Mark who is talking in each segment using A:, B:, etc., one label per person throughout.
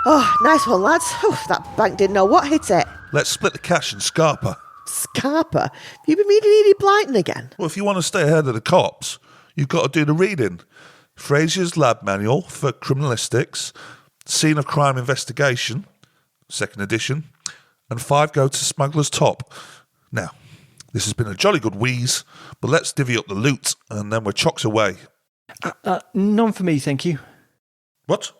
A: Oh, nice one, lads. Oh, that bank didn't know what hit it.
B: Let's split the cash and scarper.
A: Scarper? Have you been reading Edie Blyton again?
B: Well, if you want to stay ahead of the cops, you've got to do the reading. Fraser's Lab Manual for Criminalistics, Scene of Crime Investigation, 2nd edition, and 5 go to Smuggler's Top. Now, this has been a jolly good wheeze, but let's divvy up the loot, and then we're chocks away.
C: None for me, thank you.
B: What?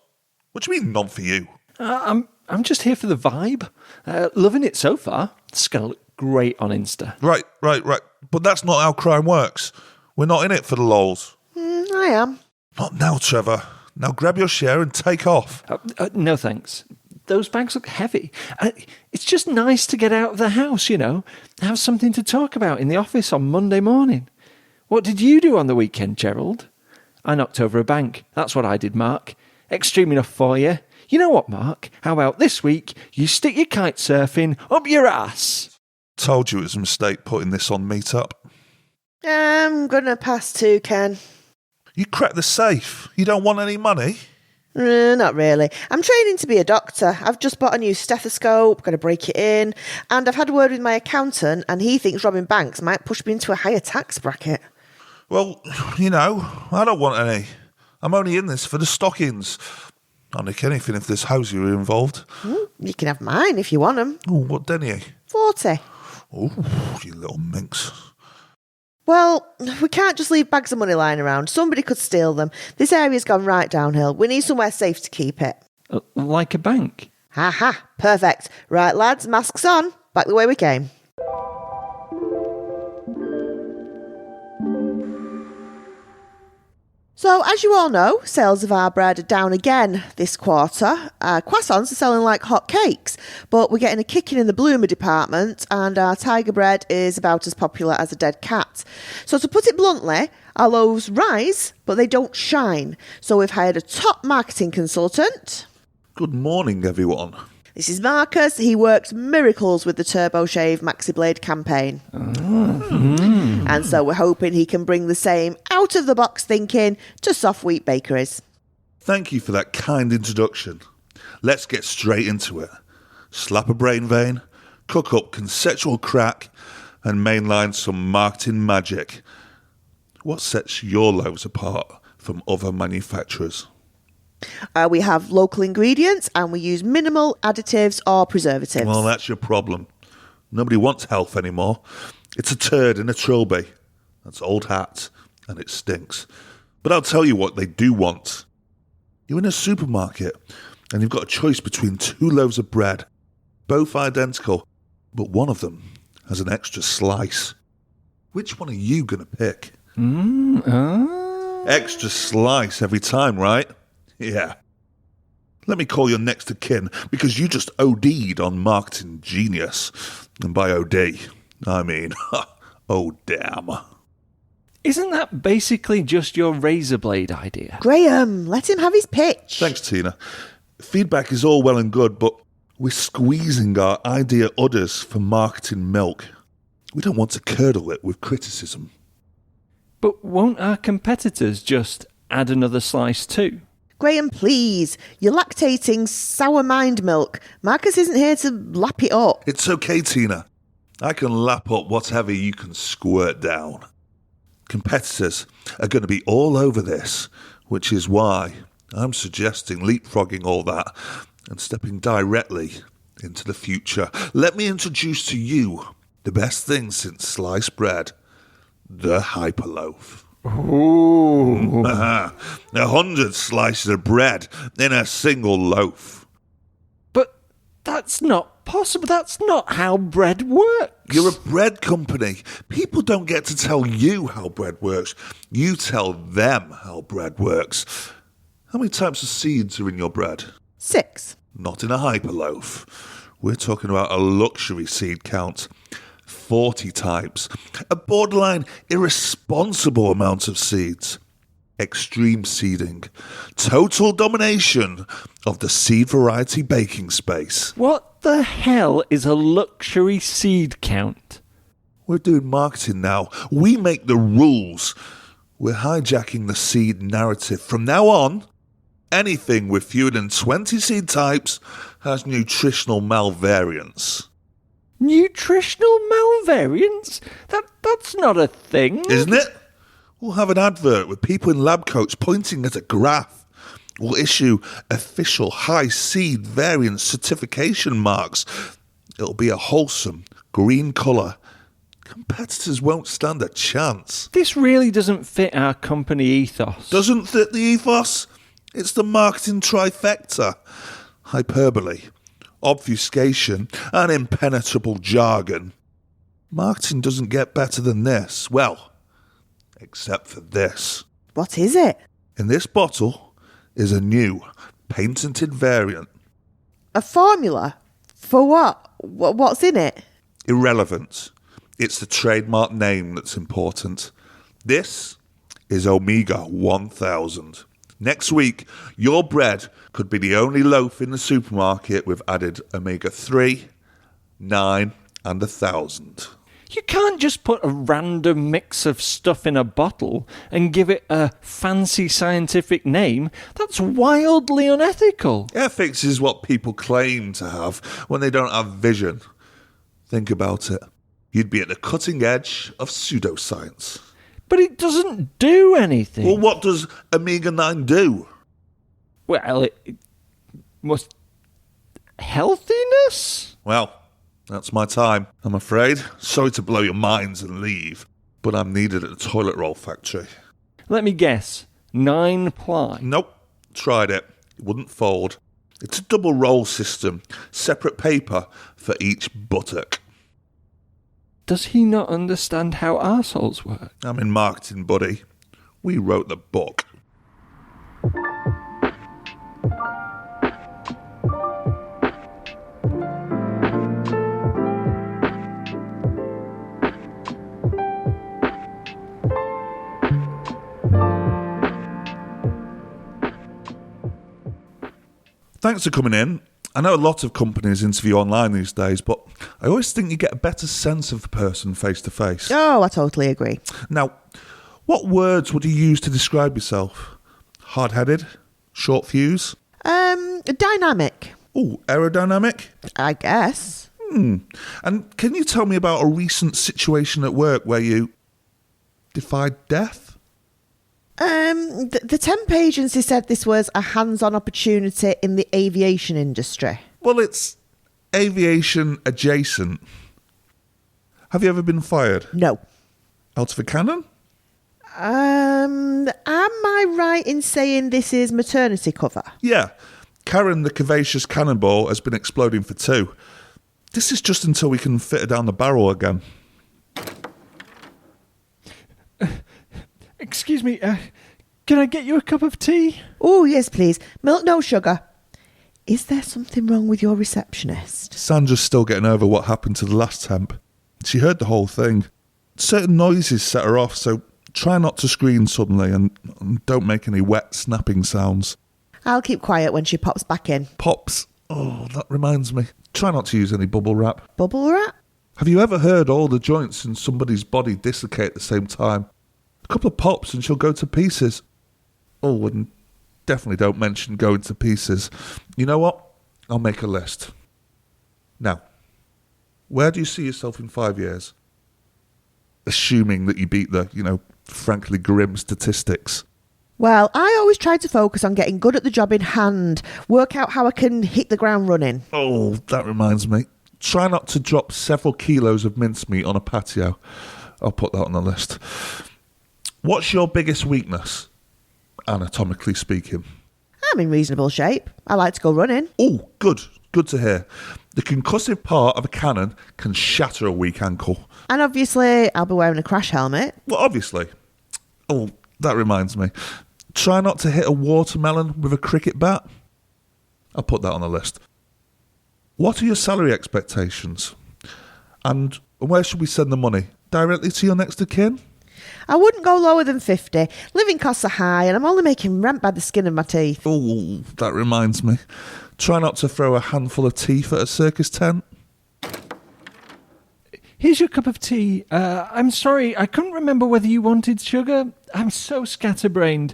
B: What do you mean, none for you?
C: I'm just here for the vibe. Loving it so far. It's going to look great on Insta.
B: Right. But that's not how crime works. We're not in it for the lols.
A: I am.
B: Not now, Trevor. Now grab your share and take off.
C: No thanks. Those bags look heavy. It's just nice to get out of the house, have something to talk about in the office on Monday morning. What did you do on the weekend, Gerald? I knocked over a bank. That's what I did, Mark. Extreme enough for you. You know what, Mark? How about this week you stick your kite surfing up your ass?
B: Told you it was a mistake putting this on Meetup.
A: I'm going to pass too, Ken.
B: You cracked the safe. You don't want any money?
A: Not really. I'm training to be a doctor. I've just bought a new stethoscope, got to break it in, and I've had a word with my accountant, and he thinks robbing banks might push me into a higher tax bracket.
B: Well, I don't want any. I'm only in this for the stockings. I'll nick anything if there's hosiery involved.
A: You can have mine if you want them.
B: Oh, what denier?
A: 40.
B: Oh, you little minx.
A: Well, we can't just leave bags of money lying around. Somebody could steal them. This area's gone right downhill. We need somewhere safe to keep it.
C: Like a bank?
A: Ha! Perfect. Right, lads, masks on. Back the way we came. So, as you all know, sales of our bread are down again this quarter. Our croissants are selling like hotcakes, but we're getting a kicking in the bloomer department, and our tiger bread is about as popular as a dead cat. So, to put it bluntly, our loaves rise, but they don't shine. So, we've hired a top marketing consultant.
B: Good morning, everyone.
A: This is Marcus. He works miracles with the Turbo Shave Maxi Blade campaign. And so we're hoping he can bring the same out-of-the-box thinking to soft wheat bakeries.
B: Thank you for that kind introduction. Let's get straight into it. Slap a brain vein, cook up conceptual crack, and mainline some marketing magic. What sets your loaves apart from other manufacturers?
A: We have local ingredients and we use minimal additives or preservatives.
B: Well, that's your problem. Nobody wants health anymore. It's a turd in a trilby. That's old hat, and it stinks. But I'll tell you what they do want. You're in a supermarket, and you've got a choice between 2 loaves of bread, both identical, but one of them has an extra slice. Which one are you going to pick? Extra slice every time, right? Yeah. Let me call your next of kin, because you just OD'd on marketing genius. And by OD, I mean, oh damn.
C: Isn't that basically just your razor blade idea?
A: Graham, let him have his pitch.
B: Thanks, Tina. Feedback is all well and good, but we're squeezing our idea udders for marketing milk. We don't want to curdle it with criticism.
C: But won't our competitors just add another slice too?
A: Graham, please. You're lactating sour mind milk. Marcus isn't here to lap it up.
B: It's okay, Tina. I can lap up whatever you can squirt down. Competitors are going to be all over this, which is why I'm suggesting leapfrogging all that and stepping directly into the future. Let me introduce to you the best thing since sliced bread, the hyperloaf.
C: Ooh.
B: 100 slices of bread in a single loaf.
C: But that's not possible. That's not how bread works.
B: You're a bread company. People don't get to tell you how bread works. You tell them how bread works. How many types of seeds are in your bread?
A: 6.
B: Not in a hyperloaf. We're talking about a luxury seed count. 40 types. A borderline irresponsible amount of seeds. Extreme seeding. Total domination of the seed variety baking space.
C: What the hell is a luxury seed count?
B: We're doing marketing now. We make the rules. We're hijacking the seed narrative. From now on, Anything with fewer than 20 seed types has nutritional malvariants.
C: Nutritional malvariants? That's not a thing.
B: Isn't it? We'll have an advert with people in lab coats pointing at a graph. We'll issue official high seed variant certification marks. It'll be a wholesome green colour. Competitors won't stand a chance.
C: This really doesn't fit our company ethos.
B: Doesn't fit the ethos? It's the marketing trifecta. Hyperbole, obfuscation, and impenetrable jargon. Marketing doesn't get better than this. Well, except for this.
A: What is it?
B: In this bottle is a new, patented variant.
A: A formula? For what? What's in it?
B: Irrelevant. It's the trademark name that's important. This is Omega 1000. Next week, your bread could be the only loaf in the supermarket with added Omega 3, 9, and 1000.
C: You can't just put a random mix of stuff in a bottle and give it a fancy scientific name. That's wildly unethical.
B: Ethics is what people claim to have when they don't have vision. Think about it. You'd be at the cutting edge of pseudoscience.
C: But it doesn't do anything.
B: Well, what does Omega 9 do?
C: Well, it must... Healthiness?
B: Well, that's my time, I'm afraid. Sorry to blow your minds and leave, but I'm needed at the toilet roll factory.
C: Let me guess. 9-ply.
B: Nope, tried it. It wouldn't fold. It's a double roll system, separate paper for each buttock.
C: Does he not understand how arseholes work?
B: I'm in marketing, buddy. We wrote the book. Thanks for coming in. I know a lot of companies interview online these days, but I always think you get a better sense of the person face to face.
A: Oh, I totally agree.
B: Now, what words would you use to describe yourself? Hard-headed? Short fuse?
A: Dynamic.
B: Oh, aerodynamic?
A: I guess.
B: And can you tell me about a recent situation at work where you defied death?
A: The temp agency said this was a hands-on opportunity in the aviation industry.
B: Well, it's aviation adjacent. Have you ever been fired?
A: No.
B: Out of a cannon?
A: Am I right in saying this is maternity cover?
B: Yeah. Karen, the curvaceous cannonball, has been exploding for 2. This is just until we can fit her down the barrel again.
C: Excuse me, can I get you a cup of tea?
A: Oh, yes, please. Milk, no sugar. Is there something wrong with your receptionist?
B: Sandra's still getting over what happened to the last temp. She heard the whole thing. Certain noises set her off, so try not to scream suddenly and don't make any wet snapping sounds.
A: I'll keep quiet when she pops back in.
B: Pops. Oh, that reminds me. Try not to use any bubble wrap.
A: Bubble wrap?
B: Have you ever heard all the joints in somebody's body dislocate at the same time? A couple of pops and she'll go to pieces. Oh, and definitely don't mention going to pieces. You know what? I'll make a list. Now, where do you see yourself in 5 years? Assuming that you beat the, frankly grim statistics.
A: Well, I always try to focus on getting good at the job in hand, work out how I can hit the ground running.
B: Oh, that reminds me. Try not to drop several kilos of mincemeat on a patio. I'll put that on the list. What's your biggest weakness, anatomically speaking?
A: I'm in reasonable shape. I like to go running.
B: Oh, good. Good to hear. The concussive part of a cannon can shatter a weak ankle.
A: And obviously, I'll be wearing a crash helmet.
B: Well, obviously. Oh, that reminds me. Try not to hit a watermelon with a cricket bat. I'll put that on the list. What are your salary expectations? And where should we send the money? Directly to your next of kin?
A: I wouldn't go lower than 50. Living costs are high and I'm only making rent by the skin of my teeth.
B: Oh, that reminds me. Try not to throw a handful of teeth at a circus tent.
C: Here's your cup of tea. I'm sorry, I couldn't remember whether you wanted sugar. I'm so scatterbrained.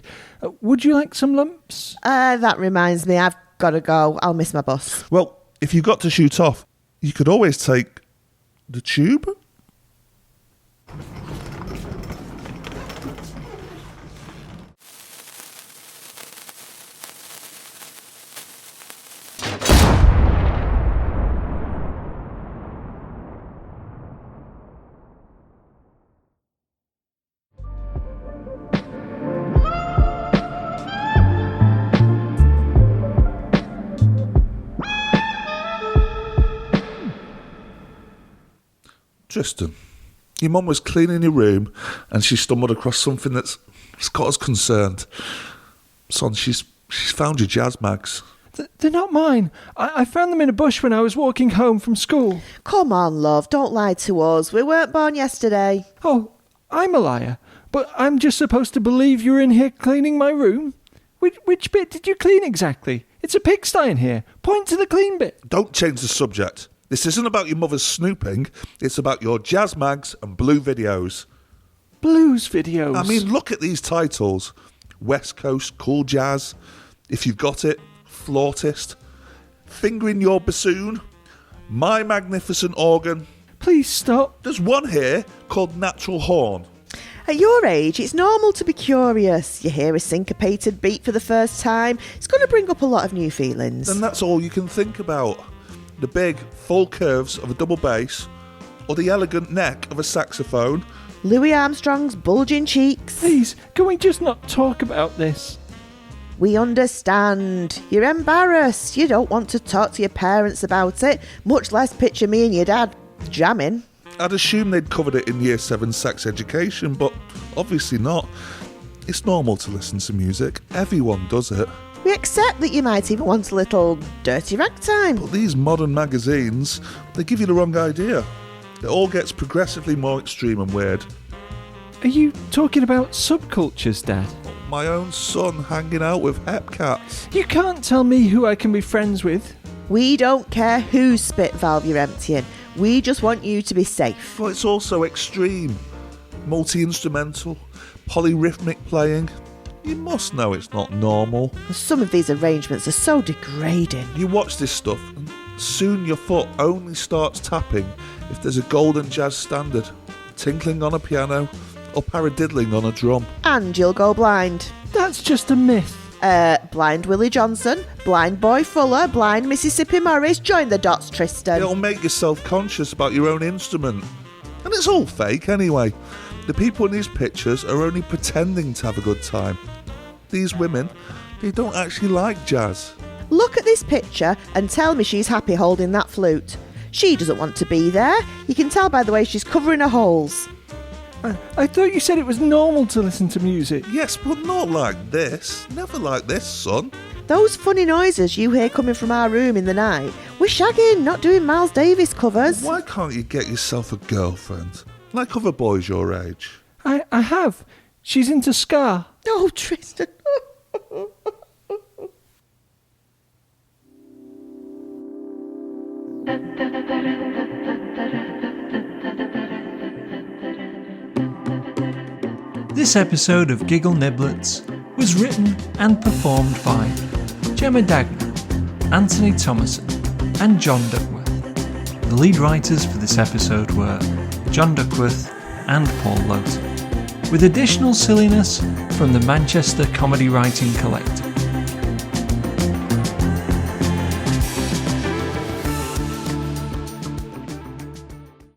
C: Would you like some lumps?
A: That reminds me, I've got to go. I'll miss my bus.
B: Well, if you've got to shoot off, you could always take the tube. Tristan, your mum was cleaning your room and she stumbled across something that's got us concerned. Son, she's found your jazz mags.
C: They're not mine. I found them in a bush when I was walking home from school.
A: Come on, love, don't lie to us. We weren't born yesterday.
C: Oh, I'm a liar. But I'm just supposed to believe you're in here cleaning my room? Which bit did you clean exactly? It's a pigsty in here. Point to the clean bit.
B: Don't change the subject. This isn't about your mother's snooping. It's about your jazz mags and blue videos.
C: Blues videos?
B: I mean, look at these titles. West Coast Cool Jazz. If You've Got It. Flautist. Fingering Your Bassoon. My Magnificent Organ.
C: Please stop.
B: There's one here called Natural Horn.
A: At your age, it's normal to be curious. You hear a syncopated beat for the first time. It's going to bring up a lot of new feelings.
B: And that's all you can think about. The big, full curves of a double bass, or the elegant neck of a saxophone.
A: Louis Armstrong's bulging cheeks.
C: Please, can we just not talk about this?
A: We understand. You're embarrassed. You don't want to talk to your parents about it, much less picture me and your dad jamming.
B: I'd assume they'd covered it in Year 7 sex education, but obviously not. It's normal to listen to music. Everyone does it.
A: We accept that you might even want a little dirty ragtime.
B: But these modern magazines, they give you the wrong idea. It all gets progressively more extreme and weird.
C: Are you talking about subcultures, Dad?
B: My own son hanging out with hep cats.
C: You can't tell me who I can be friends with.
A: We don't care whose spit valve you're emptying. We just want you to be safe.
B: But it's also extreme. Multi-instrumental, polyrhythmic playing. You must know it's not normal.
A: Some of these arrangements are so degrading.
B: You watch this stuff and soon your foot only starts tapping if there's a golden jazz standard, tinkling on a piano or paradiddling on a drum.
A: And you'll go blind.
C: That's just a myth.
A: Blind Willie Johnson, Blind Boy Fuller, Blind Mississippi Morris, join the dots, Tristan.
B: It'll make you self-conscious about your own instrument. And it's all fake anyway. The people in these pictures are only pretending to have a good time. These women, they don't actually like jazz.
A: Look at this picture and tell me she's happy holding that flute. She doesn't want to be there. You can tell by the way she's covering her holes.
C: I thought you said it was normal to listen to music.
B: Yes, but not like this. Never like this, son.
A: Those funny noises you hear coming from our room in the night, we're shagging, not doing Miles Davis covers.
B: Why can't you get yourself a girlfriend? Like other boys your age.
C: I have. She's into ska.
A: Oh, Tristan.
C: This episode of Giggle Niblets was written and performed by Gemma Dagner, Anthony Thomason and John Duckworth. The lead writers for this episode were John Duckworth and Paul Lowton, with additional silliness from the Manchester Comedy Writing Collective.